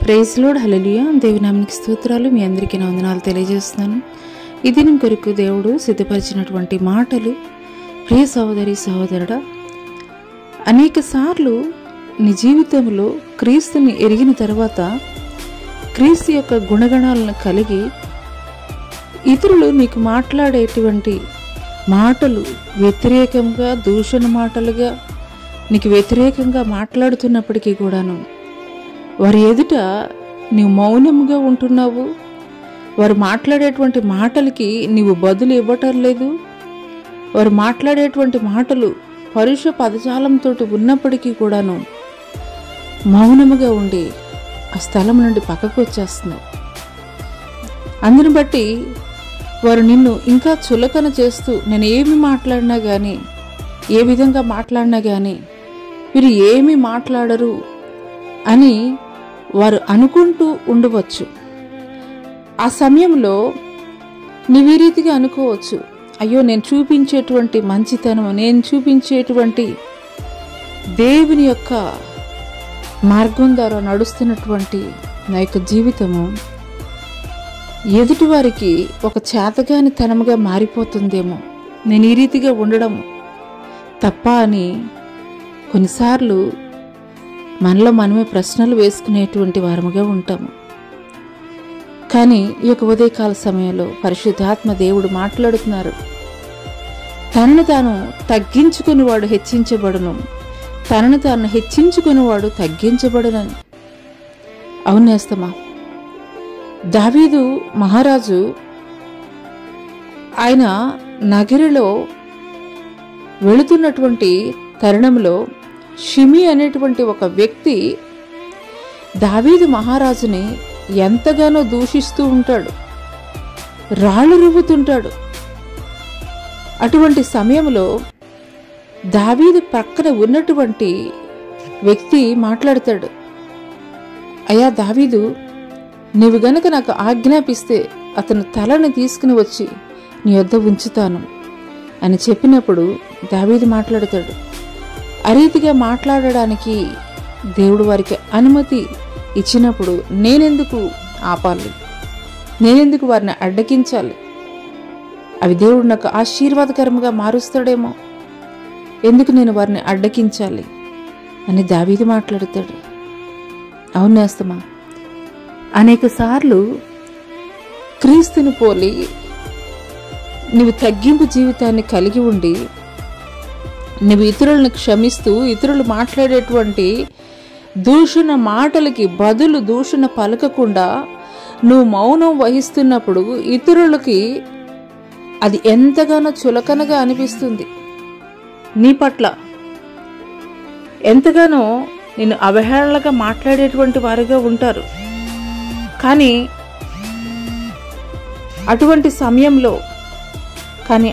Praise lord, హల్లెలూయా. దేవుని నామానికి స్తోత్రాలు. మీ అందరికీ నా వందనాలు తెలియజేస్తున్నాను. ఈ దినం కొరకు దేవుడు సిద్ధపరిచినటువంటి మాటలు. ప్రియ సహోదరి సహోదరుడా, అనేక సార్లు నీ జీవితంలో క్రీస్తుని ఎరిగిన తర్వాత క్రీస్తు యొక్క గుణగణాలను కలిగి ఇతరులు నీకు మాట్లాడేటువంటి మాటలు వ్యతిరేకంగా, దూషణ మాటలుగా నీకు వ్యతిరేకంగా మాట్లాడుతున్నప్పటికీ కూడాను వారి ఎదుట నీవు మౌనంగా ఉంటున్నావు. వారు మాట్లాడేటువంటి మాటలకి నీవు బదులు ఇవ్వటం లేదు. వారు మాట్లాడేటువంటి మాటలు పరుష పదజాలంతో ఉన్నప్పటికీ కూడాను మౌనముగా ఉండి ఆ స్థలం నుండి పక్కకు వచ్చేస్తున్నావు. అందుని బట్టి వారు నిన్ను ఇంకా చులకన చేస్తూ, నేను ఏమి మాట్లాడినా కానీ, ఏ విధంగా మాట్లాడినా కానీ వీరు ఏమి మాట్లాడరు అని వారు అనుకుంటూ ఉండవచ్చు. ఆ సమయంలో నీవు ఈ రీతిగా అనుకోవచ్చు, అయ్యో నేను చూపించేటువంటి మంచితనం, నేను చూపించేటువంటి దేవుని యొక్క మార్గం ద్వారా నడుస్తున్నటువంటి నా యొక్క జీవితము ఎదుటివారికి ఒక చేతగాని తనముగా మారిపోతుందేమో, నేను ఈ రీతిగా ఉండడం తప్ప అని కొన్నిసార్లు మనలో మనమే ప్రశ్నలు వేసుకునేటువంటి వారముగా ఉంటాము. కానీ ఈ యొక్క ఉదయకాల సమయంలో పరిశుద్ధాత్మ దేవుడు మాట్లాడుతున్నారు. తనను తాను తగ్గించుకునేవాడు హెచ్చించబడును, తనను తాను హెచ్చించుకునేవాడు తగ్గించబడునని. అవునేస్తమా? దావీదు మహారాజు ఆయన నగరిలో వెళుతున్నటువంటి తరుణంలో షిమి అనేటువంటి ఒక వ్యక్తి దావీదు మహారాజుని ఎంతగానో దూషిస్తూ ఉంటాడు, రాళ్ళు రువ్వుతుంటాడు. అటువంటి సమయంలో దావీదు పక్కన ఉన్నటువంటి వ్యక్తి మాట్లాడతాడు, అయ్యా దావీదు, నీవు గనక నాకు ఆజ్ఞాపిస్తే అతను తలని తీసుకుని వచ్చి నీ వద్ద ఉంచుతాను అని చెప్పినప్పుడు దావీదు మాట్లాడతాడు. ఆ రీతిగా మాట్లాడడానికి దేవుడు వారికి అనుమతి ఇచ్చినప్పుడు నేనెందుకు ఆపాలి, నేనెందుకు వారిని అడ్డగించాలి? అవి దేవుడు నాకు ఆశీర్వాదకరంగా మారుస్తాడేమో, ఎందుకు నేను వారిని అడ్డగించాలి అని దావీదు మాట్లాడతాడు. అవునేస్తమా? అనేక సార్లు క్రీస్తుని పోలి నువ్వు తగ్గింపు జీవితాన్ని కలిగి ఉండి నువ్వు ఇతరులను క్షమిస్తూ ఇతరులు మాట్లాడేటువంటి దూషణ మాటలకి బదులు దూషణ పలకకుండా నువ్వు మౌనం వహిస్తున్నప్పుడు ఇతరులకి అది ఎంతగానో చులకనగా అనిపిస్తుంది. నీ పట్ల ఎంతగానో నిన్ను అవహేళనగా మాట్లాడేటువంటి వారుగా ఉంటారు. కానీ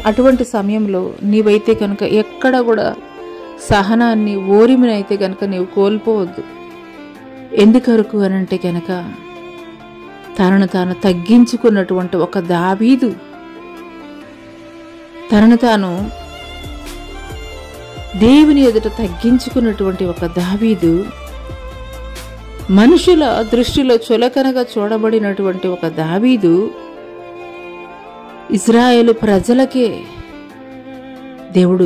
అటువంటి సమయంలో నీవైతే కనుక ఎక్కడ కూడా సహనాన్ని, ఓరిమినైతే కనుక నీవు కోల్పోవద్దు. ఎందుకొరకు అనంటే కనుక తనను తాను తగ్గించుకున్నటువంటి ఒక దావీదు, తనను తాను దేవుని ఎదుట తగ్గించుకున్నటువంటి ఒక దావీదు, మనుషుల దృష్టిలో చులకనగా చూడబడినటువంటి ఒక దావీదు ఇజ్రాయేలు ప్రజలకే దేవుడు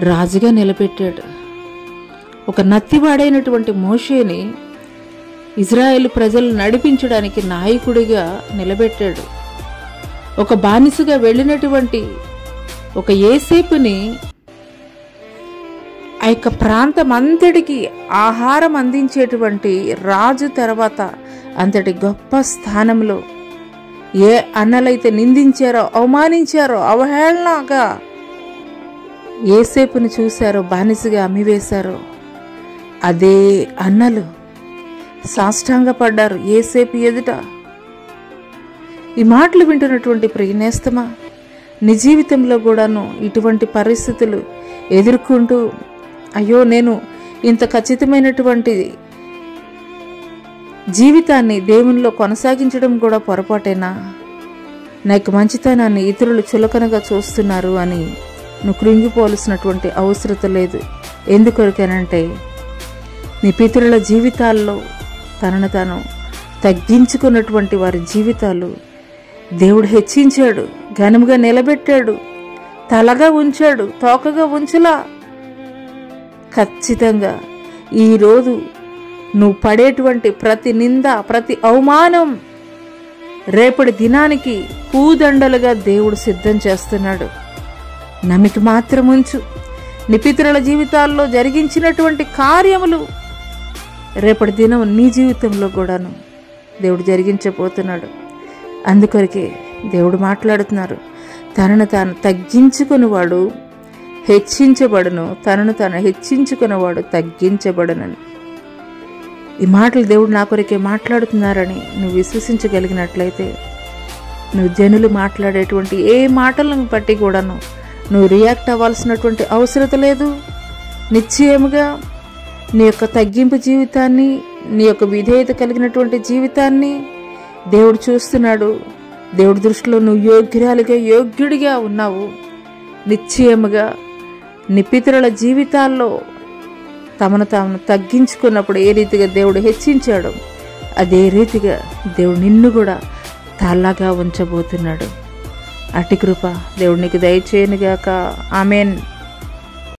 రాజుగా నిలబెట్టాడు. ఒక నత్తివాడైనటువంటి మోషేని ఇజ్రాయేలు ప్రజలు నడిపించడానికి నాయకుడిగా నిలబెట్టాడు. ఒక బానిసగా వెళ్ళినటువంటి ఒక యోసేపుని ఆ యొక్క ప్రాంతం అంతటికి ఆహారం అందించేటువంటి రాజు తర్వాత అంతటి గొప్ప స్థానంలో ఏ అన్నలైతే నిందించారో, అవమానించారో, అవహేళనగా యోసేపుని చూశారో, బానిసగా అమ్మివేశారో, అదే అన్నలు సాష్టాంగపడ్డారు యోసేపు ఎదుట. ఈ మాటలు వింటున్నటువంటి ప్రియనేస్తమా, నీ జీవితంలో కూడాను ఇటువంటి పరిస్థితులు ఎదుర్కొంటూ, అయ్యో నేను ఇంత ఖచ్చితమైనటువంటి జీవితాన్ని దేవునిలో కొనసాగించడం కూడా పొరపాటేనా, నాకు మంచితనాన్ని ఇతరులు చులకనగా చూస్తున్నారు అని నువ్వు కృంగిపోవలసినటువంటి అవసరం లేదు. ఎందుకొరకేనంటే నీ పితరుల జీవితాల్లో తనను తాను తగ్గించుకున్నటువంటి వారి జీవితాలు దేవుడు హెచ్చించాడు, ఘనముగా నిలబెట్టాడు, తలగా ఉంచాడు, తోకగా ఉంచలా. ఖచ్చితంగా ఈరోజు నువ్వు పడేటువంటి ప్రతి నింద, ప్రతి అవమానం రేపటి దినానికి పూదండలుగా దేవుడు సిద్ధం చేస్తున్నాడు. నమ్మిక మాత్రం ఉంచు. నీ పితరుల జీవితాల్లో జరిగించినటువంటి కార్యములు రేపటి దినం నీ జీవితంలో కూడాను దేవుడు జరిగించబోతున్నాడు. అందుకొరకే దేవుడు మాట్లాడుతున్నారు, తనను తాను తగ్గించుకునేవాడు హెచ్చించబడును, తనను తాను హెచ్చించుకునేవాడు తగ్గించబడునని. ఈ మాటలు దేవుడు నా కొరకే మాట్లాడుతున్నారని నువ్వు విశ్వసించగలిగినట్లయితే నువ్వు జనులు మాట్లాడేటువంటి ఏ మాటలను బట్టి కూడాను నువ్వు రియాక్ట్ అవ్వాల్సినటువంటి అవసరత లేదు. నిశ్చయముగా నీ యొక్క తగ్గింపు జీవితాన్ని, నీ యొక్క విధేయత కలిగినటువంటి జీవితాన్ని దేవుడు చూస్తున్నాడు. దేవుడి దృష్టిలో నువ్వు యోగ్యుడిగా ఉన్నావు. నిశ్చయముగా నీ పితరుల జీవితాల్లో తమను తాము తగ్గించుకున్నప్పుడు ఏ రీతిగా దేవుడు హెచ్చించాడు, అదే రీతిగా దేవుడు నిన్ను కూడా తలగా ఉంచబోతున్నాడు. అట్టి కృప దేవుడు నీకు దయచేయనుగాక. ఆమేన్.